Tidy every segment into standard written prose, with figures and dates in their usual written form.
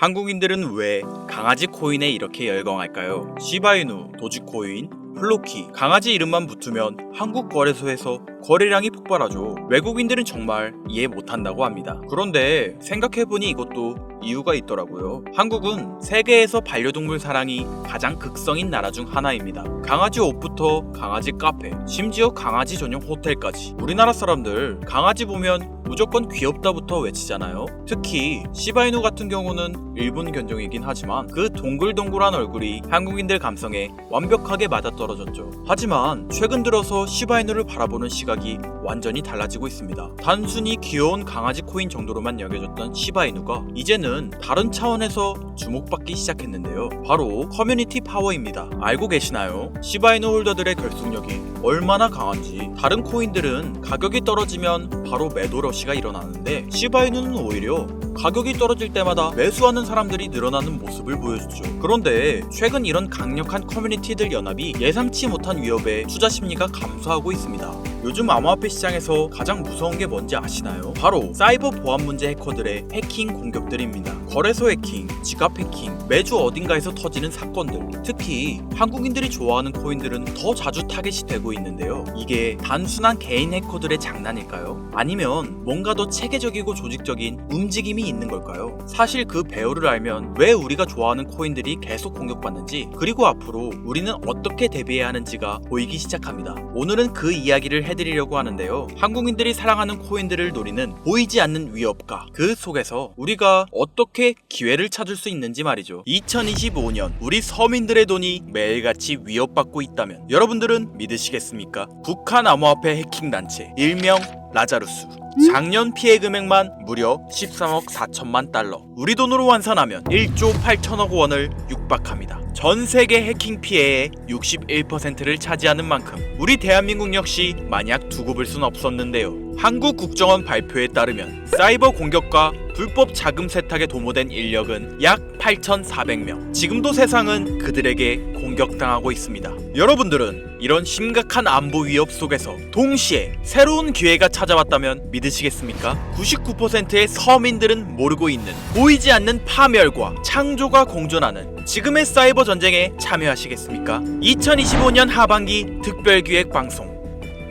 한국인들은 왜 강아지 코인에 이렇게 열광할까요? 시바이누, 도지코인, 플로키, 강아지 이름만 붙으면 한국 거래소에서 거래량이 폭발하죠. 외국인들은 정말 이해 못한다고 합니다. 그런데 생각해보니 이것도 이유가 있더라고요. 한국은 세계에서 반려동물 사랑이 가장 극성인 나라 중 하나입니다. 강아지 옷부터 강아지 카페, 심지어 강아지 전용 호텔까지. 우리나라 사람들 강아지 보면 무조건 귀엽다부터 외치잖아요. 특히 시바이누 같은 경우는 일본 견종이긴 하지만 그 동글동글한 얼굴이 한국인들 감성에 완벽하게 맞아떨어졌죠. 하지만 최근 들어서 시바이누를 바라보는 시각이 완전히 달라지고 있습니다. 단순히 귀여운 강아지 코인 정도로만 여겨졌던 시바이누가 이제는 다른 차원에서 주목받기 시작했는데요. 바로 커뮤니티 파워입니다. 알고 계시나요? 시바이누 홀더들의 결속력이 얼마나 강한지. 다른 코인들은 가격이 떨어지면 바로 매도 러시가 일어나는데 시바이누는 오히려 가격이 떨어질 때마다 매수하는 사람들이 늘어나는 모습을 보여주죠. 그런데 최근 이런 강력한 커뮤니티들 연합이 예상치 못한 위협에 투자 심리가 감소하고 있습니다. 요즘 암호화폐 시장에서 가장 무서운 게 뭔지 아시나요? 바로 사이버 보안 문제 해커들의 해킹 공격들입니다. 거래소 해킹, 지갑 해킹, 매주 어딘가에서 터지는 사건들. 특히 한국인들이 좋아하는 코인들은 더 자주 타겟이 되고 있는데요. 이게 단순한 개인 해커들의 장난일까요? 아니면 뭔가 더 체계적이고 조직적인 움직임이 있는 걸까요? 사실 그 배후를 알면 왜 우리가 좋아하는 코인들이 계속 공격받는지, 그리고 앞으로 우리는 어떻게 대비해야 하는지가 보이기 시작합니다. 오늘은 그 이야기를 해드리려고 하는데요. 한국인들이 사랑하는 코인들을 노리는 보이지 않는 위협과 그 속에서 우리가 어떻게 기회를 찾을 수 있는지 말이죠. 2025년 우리 서민들의 돈이 매일같이 위협받고 있다면 여러분들은 믿으시겠습니까? 북한 암호화폐 해킹 단체 일명 라자루스. 작년 피해 금액만 무려 13억 4천만 달러. 우리 돈으로 환산하면 1조 8천억 원을 육박합니다. 전 세계 해킹 피해의 61%를 차지하는 만큼 우리 대한민국 역시 마냥 두고 볼 순 없었는데요. 한국 국정원 발표에 따르면 사이버 공격과 불법 자금 세탁에 도모된 인력은 약 8,400명. 지금도 세상은 그들에게 공격당하고 있습니다. 여러분들은 이런 심각한 안보 위협 속에서 동시에 새로운 기회가 찾아왔다면 믿으시겠습니까? 99%의 서민들은 모르고 있는 보이지 않는 파멸과 창조가 공존하는 지금의 사이버 전쟁에 참여하시겠습니까? 2025년 하반기 특별기획 방송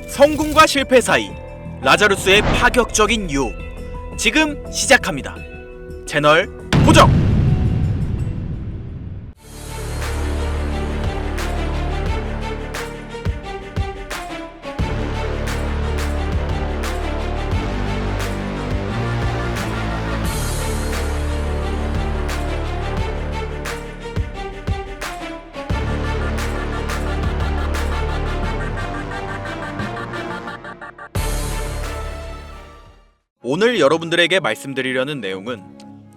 성공과 실패 사이 라자루스의 파격적인 유혹 지금 시작합니다. 채널 고정! 오늘 여러분들에게 말씀드리려는 내용은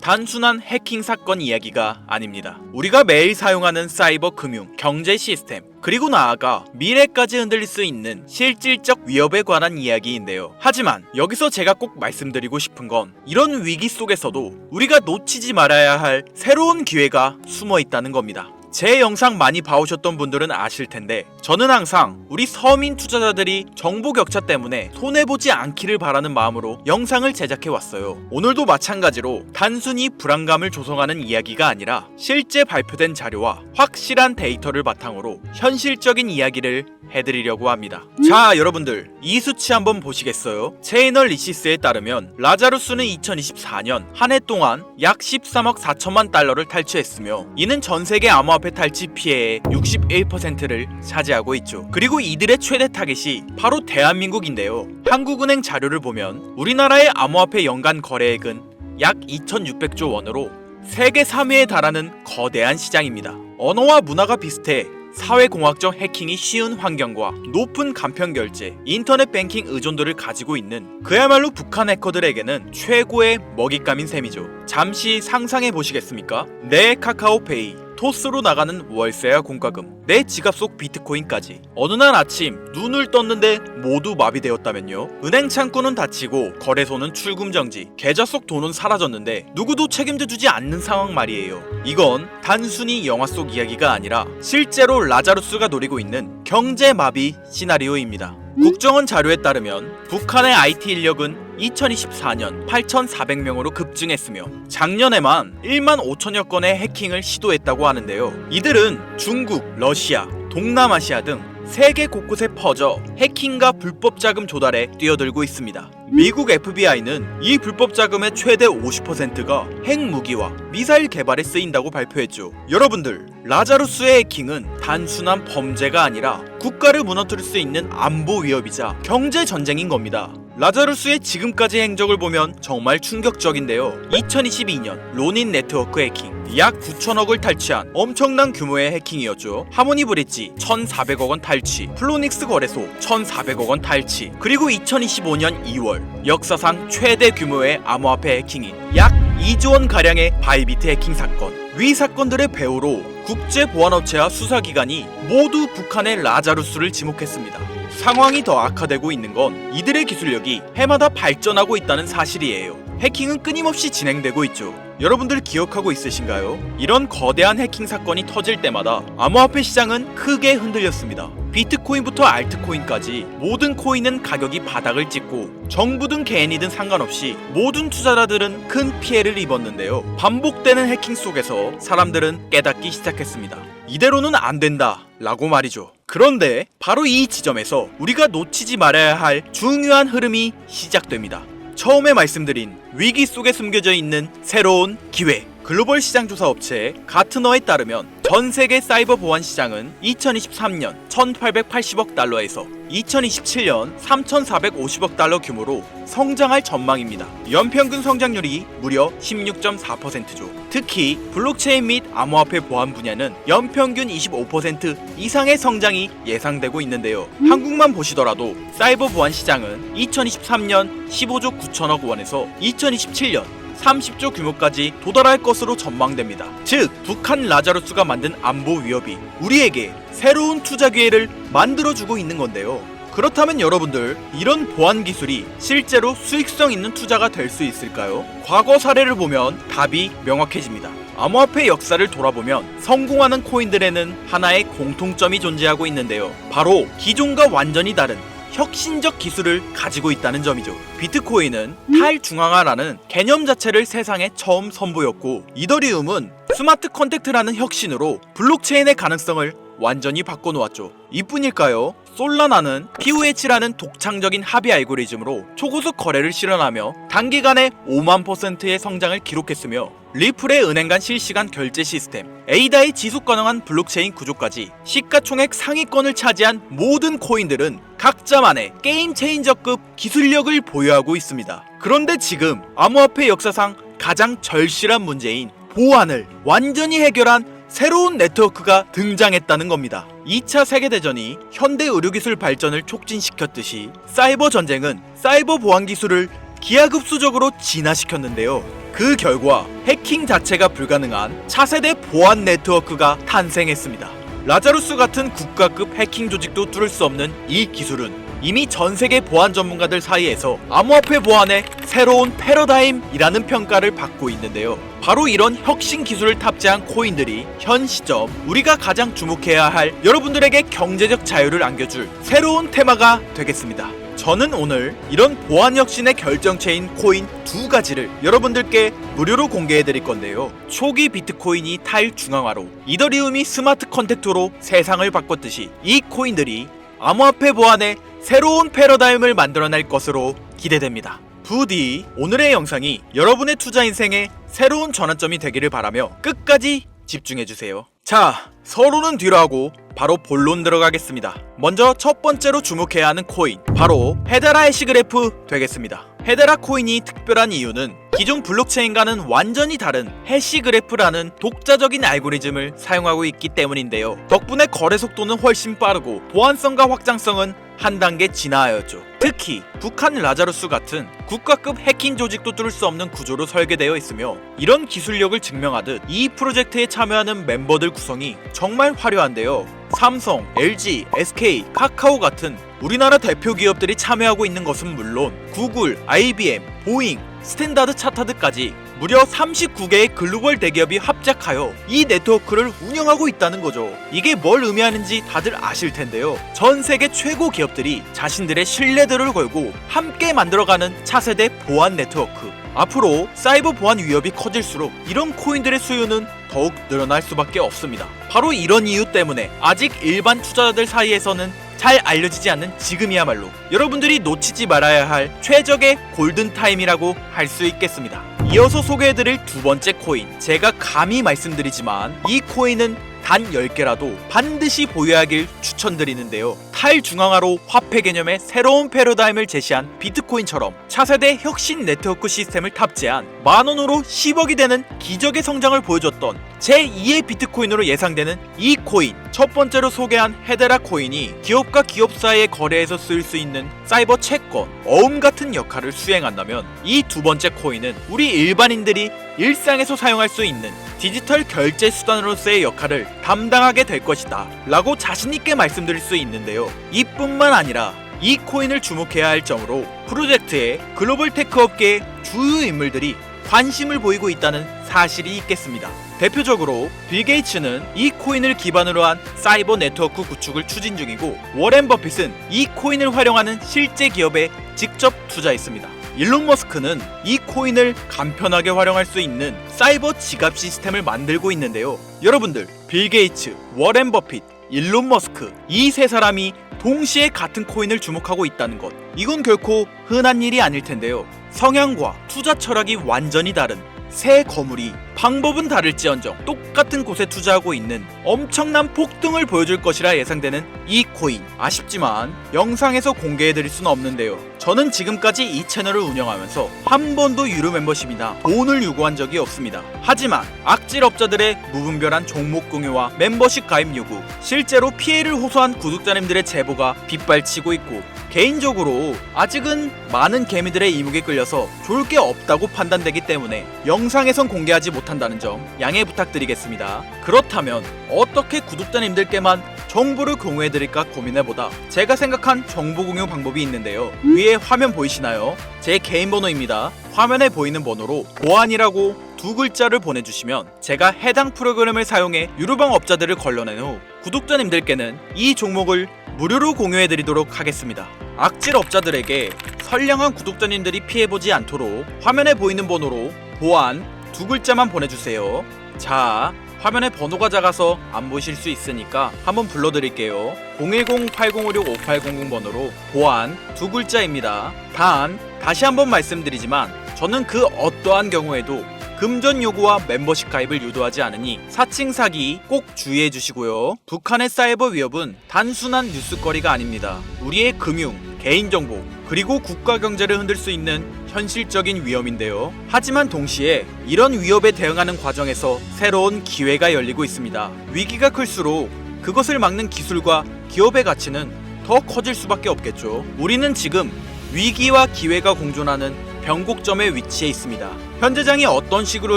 단순한 해킹 사건 이야기가 아닙니다. 우리가 매일 사용하는 사이버 금융, 경제 시스템, 그리고 나아가 미래까지 흔들릴 수 있는 실질적 위협에 관한 이야기인데요. 하지만 여기서 제가 꼭 말씀드리고 싶은 건 이런 위기 속에서도 우리가 놓치지 말아야 할 새로운 기회가 숨어 있다는 겁니다. 제 영상 많이 봐오셨던 분들은 아실 텐데 저는 항상 우리 서민 투자자들이 정보 격차 때문에 손해보지 않기를 바라는 마음으로 영상을 제작해왔어요. 오늘도 마찬가지로 단순히 불안감을 조성하는 이야기가 아니라 실제 발표된 자료와 확실한 데이터를 바탕으로 현실적인 이야기를 해드리려고 합니다. 자, 여러분들 이 수치 한번 보시겠어요? 체이널리시스에 따르면 라자루스는 2024년 한 해 동안 약 13억 4천만 달러를 탈취했으며 이는 전세계 암호화폐 탈취 피해의 61%를 차지하고 있죠. 그리고 이들의 최대 타겟이 바로 대한민국인데요. 한국은행 자료를 보면 우리나라의 암호화폐 연간 거래액은 약 2,600조 원으로 세계 3위에 달하는 거대한 시장입니다. 언어와 문화가 비슷해 사회공학적 해킹이 쉬운 환경과 높은 간편 결제, 인터넷 뱅킹 의존도를 가지고 있는 그야말로 북한 해커들에게는 최고의 먹잇감인 셈이죠. 잠시 상상해 보시겠습니까? 내 카카오페이, 토스로 나가는 월세와 공과금, 내 지갑 속 비트코인까지. 어느 날 아침 눈을 떴는데 모두 마비되었다면요. 은행 창구는 닫히고 거래소는 출금 정지, 계좌 속 돈은 사라졌는데 누구도 책임져주지 않는 상황 말이에요. 이건 단순히 영화 속 이야기가 아니라 실제로 라자루스가 노리고 있는 경제 마비 시나리오입니다. 국정원 자료에 따르면 북한의 IT 인력은 2024년 8,400명으로 급증했으며 작년에만 1만 5천여 건의 해킹을 시도했다고 하는데요. 이들은 중국, 러시아, 동남아시아 등 세계 곳곳에 퍼져 해킹과 불법 자금 조달에 뛰어들고 있습니다. 미국 FBI는 이 불법 자금의 최대 50%가 핵무기와 미사일 개발에 쓰인다고 발표했죠. 여러분들, 라자루스의 해킹은 단순한 범죄가 아니라 국가를 무너뜨릴 수 있는 안보 위협이자 경제 전쟁인 겁니다. 라자루스의 지금까지 행적을 보면 정말 충격적인데요. 2022년 로닌 네트워크 해킹, 약 9천억을 탈취한 엄청난 규모의 해킹이었죠. 하모니 브릿지 1,400억 원 탈취, 플로닉스 거래소 1,400억 원 탈취, 그리고 2025년 2월 역사상 최대 규모의 암호화폐 해킹인 약 2조 원 가량의 바이비트 해킹 사건. 위 사건들의 배후로 국제보안업체와 수사기관이 모두 북한의 라자루스를 지목했습니다. 상황이 더 악화되고 있는 건 이들의 기술력이 해마다 발전하고 있다는 사실이에요. 해킹은 끊임없이 진행되고 있죠. 여러분들 기억하고 있으신가요? 이런 거대한 해킹 사건이 터질 때마다 암호화폐 시장은 크게 흔들렸습니다. 비트코인부터 알트코인까지 모든 코인은 가격이 바닥을 찍고 정부든 개인이든 상관없이 모든 투자자들은 큰 피해를 입었는데요. 반복되는 해킹 속에서 사람들은 깨닫기 시작했습니다. 이대로는 안 된다 라고 말이죠. 그런데 바로 이 지점에서 우리가 놓치지 말아야 할 중요한 흐름이 시작됩니다. 처음에 말씀드린 위기 속에 숨겨져 있는 새로운 기회. 글로벌 시장 조사 업체 가트너에 따르면 전 세계 사이버 보안 시장은 2023년 1,880억 달러에서 2027년 3,450억 달러 규모로 성장할 전망입니다. 연평균 성장률이 무려 16.4%죠. 특히 블록체인 및 암호화폐 보안 분야는 연평균 25% 이상의 성장이 예상되고 있는데요. 한국만 보시더라도 사이버 보안 시장은 2023년 15조 9천억 원에서 2027년 30조 규모까지 도달할 것으로 전망됩니다. 즉, 북한 라자루스가 만든 안보 위협이 우리에게 새로운 투자 기회를 만들어주고 있는 건데요. 그렇다면 여러분들, 이런 보안 기술이 실제로 수익성 있는 투자가 될 수 있을까요? 과거 사례를 보면 답이 명확해집니다. 암호화폐 역사를 돌아보면 성공하는 코인들에는 하나의 공통점이 존재하고 있는데요. 바로 기존과 완전히 다른 혁신적 기술을 가지고 있다는 점이죠. 비트코인은 탈중앙화라는 개념 자체를 세상에 처음 선보였고, 이더리움은 스마트 컨택트라는 혁신으로 블록체인의 가능성을 완전히 바꿔놓았죠. 이뿐일까요? 솔라나는 POH라는 독창적인 합의 알고리즘으로 초고속 거래를 실현하며 단기간에 5만%의 성장을 기록했으며, 리플의 은행 간 실시간 결제 시스템, 에이다의 지속 가능한 블록체인 구조까지 시가총액 상위권을 차지한 모든 코인들은 각자만의 게임 체인저급 기술력을 보유하고 있습니다. 그런데 지금 암호화폐 역사상 가장 절실한 문제인 보안을 완전히 해결한 새로운 네트워크가 등장했다는 겁니다. 2차 세계대전이 현대 의료기술 발전을 촉진시켰듯이 사이버 전쟁은 사이버 보안 기술을 기하급수적으로 진화시켰는데요. 그 결과 해킹 자체가 불가능한 차세대 보안 네트워크가 탄생했습니다. 라자루스 같은 국가급 해킹 조직도 뚫을 수 없는 이 기술은 이미 전 세계 보안 전문가들 사이에서 암호화폐 보안의 새로운 패러다임이라는 평가를 받고 있는데요. 바로 이런 혁신 기술을 탑재한 코인들이 현 시점 우리가 가장 주목해야 할 여러분들에게 경제적 자유를 안겨줄 새로운 테마가 되겠습니다. 저는 오늘 이런 보안 혁신의 결정체인 코인 두 가지를 여러분들께 무료로 공개해 드릴 건데요. 초기 비트코인이 탈중앙화로, 이더리움이 스마트 컨택트로 세상을 바꿨듯이 이 코인들이 암호화폐 보안의 새로운 패러다임을 만들어낼 것으로 기대됩니다. 부디 오늘의 영상이 여러분의 투자 인생에 새로운 전환점이 되기를 바라며 끝까지 집중해주세요. 자, 서론은 뒤로 하고 바로 본론 들어가겠습니다. 먼저 첫 번째로 주목해야 하는 코인, 바로 헤데라 해시그래프 되겠습니다. 헤데라 코인이 특별한 이유는 기존 블록체인과는 완전히 다른 해시 그래프라는 독자적인 알고리즘을 사용하고 있기 때문인데요. 덕분에 거래 속도는 훨씬 빠르고 보안성과 확장성은 한 단계 진화하였죠. 특히 북한 라자루스 같은 국가급 해킹 조직도 뚫을 수 없는 구조로 설계되어 있으며 이런 기술력을 증명하듯 이 프로젝트에 참여하는 멤버들 구성이 정말 화려한데요. 삼성, LG, SK, 카카오 같은 우리나라 대표 기업들이 참여하고 있는 것은 물론 구글, IBM, 보잉, 스탠다드 차타드까지 무려 39개의 글로벌 대기업이 합작하여 이 네트워크를 운영하고 있다는 거죠. 이게 뭘 의미하는지 다들 아실 텐데요. 전 세계 최고 기업들이 자신들의 신뢰도를 걸고 함께 만들어가는 차세대 보안 네트워크. 앞으로 사이버 보안 위협이 커질수록 이런 코인들의 수요는 더욱 늘어날 수밖에 없습니다. 바로 이런 이유 때문에 아직 일반 투자자들 사이에서는 잘 알려지지 않는 지금이야말로 여러분들이 놓치지 말아야 할 최적의 골든타임이라고 할 수 있겠습니다. 이어서 소개해드릴 두 번째 코인, 제가 감히 말씀드리지만 이 코인은 단 10개라도 반드시 보유하길 추천드리는데요. 탈중앙화로 화폐 개념의 새로운 패러다임을 제시한 비트코인처럼 차세대 혁신 네트워크 시스템을 탑재한 만원으로 10억이 되는 기적의 성장을 보여줬던 제2의 비트코인으로 예상되는 이 코인. 첫 번째로 소개한 헤데라 코인이 기업과 기업 사이의 거래에서 쓰일 수 있는 사이버 채권, 어음 같은 역할을 수행한다면 이 두 번째 코인은 우리 일반인들이 일상에서 사용할 수 있는 디지털 결제 수단으로서의 역할을 담당하게 될 것이다 라고 자신있게 말씀드릴 수 있는데요. 이뿐만 아니라 이 코인을 주목해야 할 점으로 프로젝트에 글로벌 테크 업계의 주요 인물들이 관심을 보이고 있다는 사실이 있겠습니다. 대표적으로 빌 게이츠는 이 코인을 기반으로 한 사이버 네트워크 구축을 추진 중이고, 워렌 버핏은 이 코인을 활용하는 실제 기업에 직접 투자했습니다. 일론 머스크는 이 코인을 간편하게 활용할 수 있는 사이버 지갑 시스템을 만들고 있는데요. 여러분들, 빌 게이츠, 워렌 버핏, 일론 머스크, 이 세 사람이 동시에 같은 코인을 주목하고 있다는 것, 이건 결코 흔한 일이 아닐 텐데요. 성향과 투자 철학이 완전히 다른 새 거물이 방법은 다를지언정 똑같은 곳에 투자하고 있는 엄청난 폭등을 보여줄 것이라 예상되는 이 코인. 아쉽지만 영상에서 공개해드릴 수는 없는데요. 저는 지금까지 이 채널을 운영하면서 한 번도 유료 멤버십이나 돈을 요구한 적이 없습니다. 하지만 악질업자들의 무분별한 종목 공유와 멤버십 가입 요구, 실제로 피해를 호소한 구독자님들의 제보가 빗발치고 있고, 개인적으로 아직은 많은 개미들의 이목에 끌려서 좋을 게 없다고 판단되기 때문에 영상에선 공개하지 못한다는 점 양해 부탁드리겠습니다. 그렇다면 어떻게 구독자님들께만 정보를 공유해드릴까 고민해보다 제가 생각한 정보 공유 방법이 있는데요. 위에 화면 보이시나요? 제 개인 번호입니다. 화면에 보이는 번호로 보안이라고 두 글자를 보내주시면 제가 해당 프로그램을 사용해 유료방 업자들을 걸러낸 후 구독자님들께는 이 종목을 무료로 공유해드리도록 하겠습니다. 악질 업자들에게 선량한 구독자님들이 피해보지 않도록 화면에 보이는 번호로 보안 두 글자만 보내주세요. 자, 화면에 번호가 작아서 안 보실 수 있으니까 한번 불러드릴게요. 010-8056-5800 번호로 보안 두 글자입니다. 단, 다시 한번 말씀드리지만 저는 그 어떠한 경우에도 금전 요구와 멤버십 가입을 유도하지 않으니 사칭 사기 꼭 주의해 주시고요. 북한의 사이버 위협은 단순한 뉴스거리가 아닙니다. 우리의 금융, 개인정보, 그리고 국가 경제를 흔들 수 있는 현실적인 위험인데요. 하지만 동시에 이런 위협에 대응하는 과정에서 새로운 기회가 열리고 있습니다. 위기가 클수록 그것을 막는 기술과 기업의 가치는 더 커질 수밖에 없겠죠. 우리는 지금 위기와 기회가 공존하는 변곡점에 위치해 있습니다. 현재장이 어떤 식으로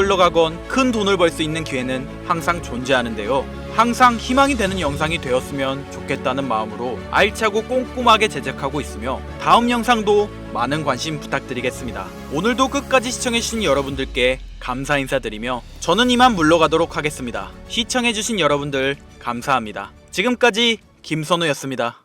흘러가건 큰 돈을 벌 수 있는 기회는 항상 존재하는데요. 항상 희망이 되는 영상이 되었으면 좋겠다는 마음으로 알차고 꼼꼼하게 제작하고 있으며 다음 영상도 많은 관심 부탁드리겠습니다. 오늘도 끝까지 시청해주신 여러분들께 감사 인사드리며 저는 이만 물러가도록 하겠습니다. 시청해주신 여러분들 감사합니다. 지금까지 김선우였습니다.